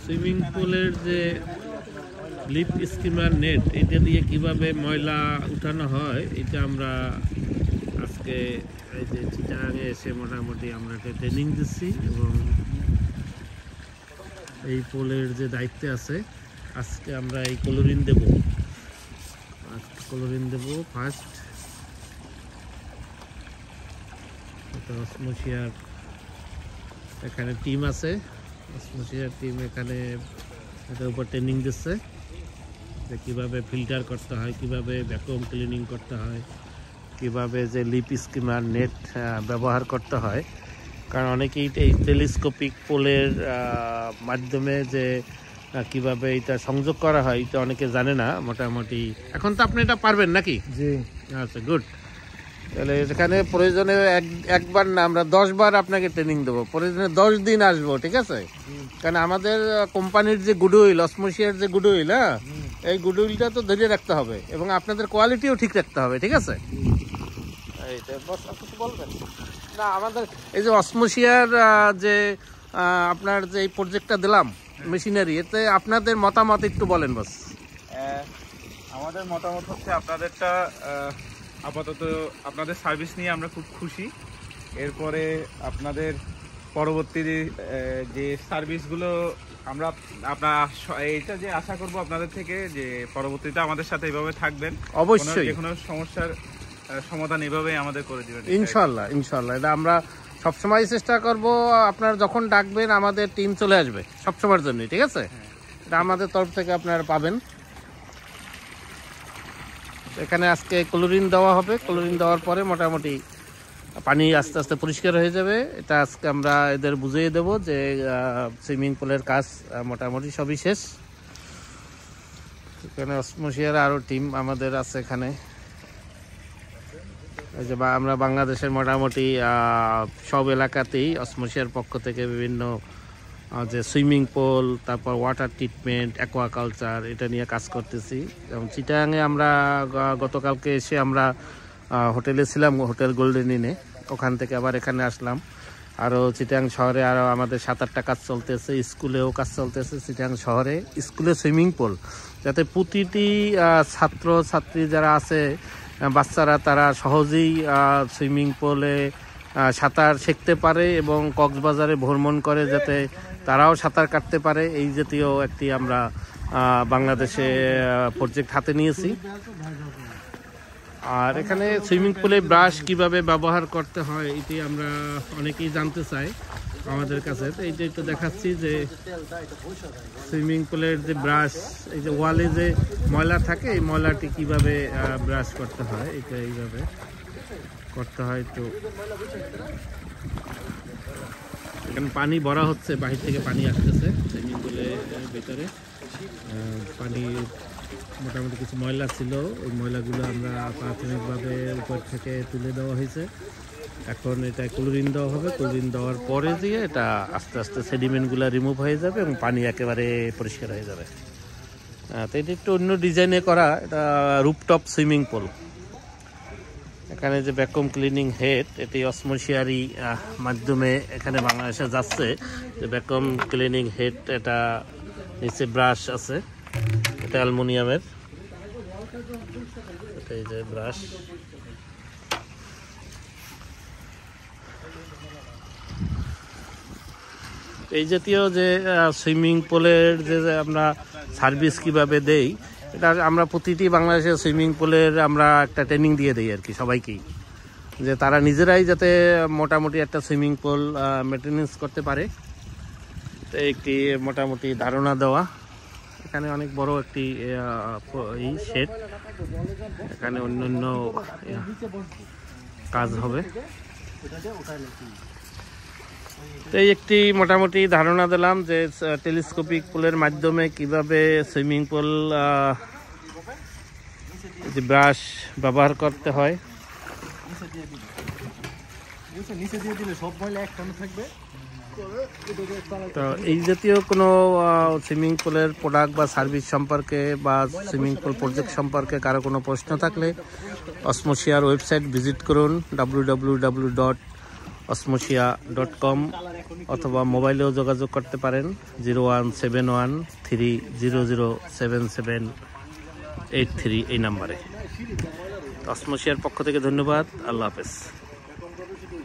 Swimming পুলের যে lip schema net, এটা দিয়ে কিভাবে ময়লা উঠানো হয় এটা আমরা আজকে এই যে চিটাগাঙে এসে মোটামুটি আমরা একটা ট্রেনিং দিচ্ছি এবং এই পুলের যে দায়িত্বে আছে আজকে আমরা এই ক্লোরিন দেব। ফার্স্ট অসমোসিয়ার এখানে টিম আছে, অসমোসিয়ার টিম এখানে এটার উপর ট্রেনিং দিচ্ছে যে কীভাবে ফিল্টার করতে হয়, কিভাবে ভ্যাকুয়াম ক্লিনিং করতে হয়, কিভাবে যে লিপ স্কিমার নেট ব্যবহার করতে হয়। কারণ অনেকেই এই টেলিস্কোপিক পোলের মাধ্যমে যে কিভাবে এটা সংযোগ করা হয় এটা অনেকে জানে না মোটামুটি। এখন তো আপনি এটা পারবেন নাকি? জি। আচ্ছা, গুড। তাহলে এখানে প্রয়োজনে একবার না, আমরা 10 বার আপনাকে ট্রেনিং দেবো। প্রয়োজনে 10 দিন আসবো, ঠিক আছে? কারণ আমাদের কোম্পানির যে গুডউইল, অসমোসিয়ার যে গুডউইল, হ্যাঁ, এই গুডউইলটা তো ধরে রাখতে হবে এবং আপনাদের কোয়ালিটিও ঠিক রাখতে হবে, ঠিক আছে? এইটা বস কিছু বলবেন না? আমাদের এই যে অসমোসিয়ার যে আপনার যে এই প্রজেক্টটা দিলাম মেশিনারি, এতে আপনাদের মতামত একটু বলেন বস। আমাদের মতামত হচ্ছে আপনাদেরটা আপাতত আপনাদের সার্ভিস নিয়ে আমরা খুব খুশি। এরপরে আপনাদের পরবর্তী যে সার্ভিসগুলো আমরা এইটা যে আশা করব আপনাদের থেকে যে পরবর্তীতে আমাদের সাথে এইভাবে থাকবেন, অবশ্যই যে কোনো সমস্যার সমাধান এইভাবেই আমাদের করে দিবেন ইনশাল্লাহ। এটা আমরা সবসময় চেষ্টা করব, আপনারা যখন ডাকবেন আমাদের টিম চলে আসবে সবসময়ের জন্য, ঠিক আছে? এটা আমাদের তরফ থেকে আপনারা পাবেন। এখানে আজকে ক্লোরিন দেওয়া হবে, ক্লোরিন দেওয়ার পরে মোটামুটি পানি আস্তে আস্তে পরিষ্কার হয়ে যাবে। এটা আজকে আমরা এদের বুঝিয়ে দেব যে সুইমিং পুলের কাজ মোটামুটি সবই শেষ। এখানে অসমোসিয়ার আরও টিম আমাদের আছে এখানে। এই যে আমরা বাংলাদেশের মোটামুটি সব এলাকাতেই অসমোসিয়ার পক্ষ থেকে বিভিন্ন যে সুইমিং পুল, তারপর ওয়াটার ট্রিটমেন্ট, অ্যাকোয়াকালচার, এটা নিয়ে কাজ করতেছি। এবং চিটাগাঙে আমরা গতকালকে এসে আমরা হোটেলে ছিলাম, হোটেল গোল্ডেন ইনে, ওখান থেকে আবার এখানে আসলাম। আরও চিটাগাং শহরে আরও আমাদের 7-8টা কাজ চলতেছে, স্কুলেও কাজ চলতেছে। চিটাগাং শহরে স্কুলে সুইমিং পুল, যাতে প্রতিটি ছাত্র ছাত্রী যারা আছে বাচ্চারা তারা সহজেই সুইমিং পুলে সাঁতার শিখতে পারে এবং কক্সবাজারে ভ্রমণ করে যাতে তারাও সাঁতার কাটতে পারে, এই জাতীয় একটি আমরা বাংলাদেশে প্রজেক্ট হাতে নিয়েছি। আর এখানে সুইমিং পুলে ব্রাশ কিভাবে ব্যবহার করতে হয় এটি আমরা অনেকেই জানতে চাই আমাদের কাছে। তো এইটা একটু দেখাচ্ছি যে সুইমিং পুলের যে ব্রাশ, এই যে ওয়ালে যে ময়লা থাকে এই ময়লাটি কিভাবে ব্রাশ করতে হয়, এটা এইভাবে করতে হয়। তো এখানে পানি ভরা হচ্ছে, বাহির থেকে পানি আসতেছে সুইমিং পুলের ভিতরে। পানি মোটামুটি কিছু ময়লা ছিল, ওই ময়লাগুলো আমরা প্রাথমিকভাবে উপর থেকে তুলে দেওয়া হয়েছে। এখন এটা ক্লোরিন দেওয়া হবে, ক্লোরিন দেওয়ার পরে দিয়ে এটা আস্তে আস্তে সেডিমেন্টগুলো রিমুভ হয়ে যাবে এবং পানি একেবারে পরিষ্কার হয়ে যাবে। তো এটা একটু অন্য ডিজাইনে করা, এটা রুপটপ সুইমিং পুল। এখানে যে ভ্যাকুয়াম ক্লিনিং হেড, এটি অসমোসিয়ারই মাধ্যমে এখানে বাংলাদেশে যাচ্ছে। যে ভ্যাকুয়াম ক্লিনিং হেড, এটা নিচে ব্রাশ আছে, এটা অ্যালুমিনিয়ামের, এই যে ব্রাশ। এই জাতীয় যে সুইমিং পুলের যে আমরা সার্ভিস কিভাবে দেই, এটা আমরা প্রতিটি বাংলাদেশের সুইমিং পুলের আমরা একটা ট্রেনিং দিয়ে দিই আর কি সবাইকেই, যে তারা নিজেরাই যাতে মোটামুটি একটা সুইমিং পুল মেনটেনেন্স করতে পারে। তো একটি মোটামুটি ধারণা দেওয়া। এখানে অনেক বড় একটি এই শেড, এখানে অন্যান্য কাজ হবে। তো এই একটি মোটামুটি ধারণা দিলাম যে টেলিস্কোপিক পুলের মাধ্যমে কিভাবে সুইমিং পুল যে ব্রাশ ব্যবহার করতে হয়। তো এই জাতীয় কোনো সুইমিং পুলের প্রোডাক্ট বা সার্ভিস সম্পর্কে বা সুইমিং পুল প্রজেক্ট সম্পর্কে কারো কোনো প্রশ্ন থাকলে অসমোসিয়ার ওয়েবসাইট ভিজিট করুন, www. osmosia.com অথবা মোবাইলেও যোগাযোগ করতে পারেন 01713007783 এই নাম্বারে। অসমোশিয়ার পক্ষ থেকে ধন্যবাদ। আল্লাহ হাফেজ।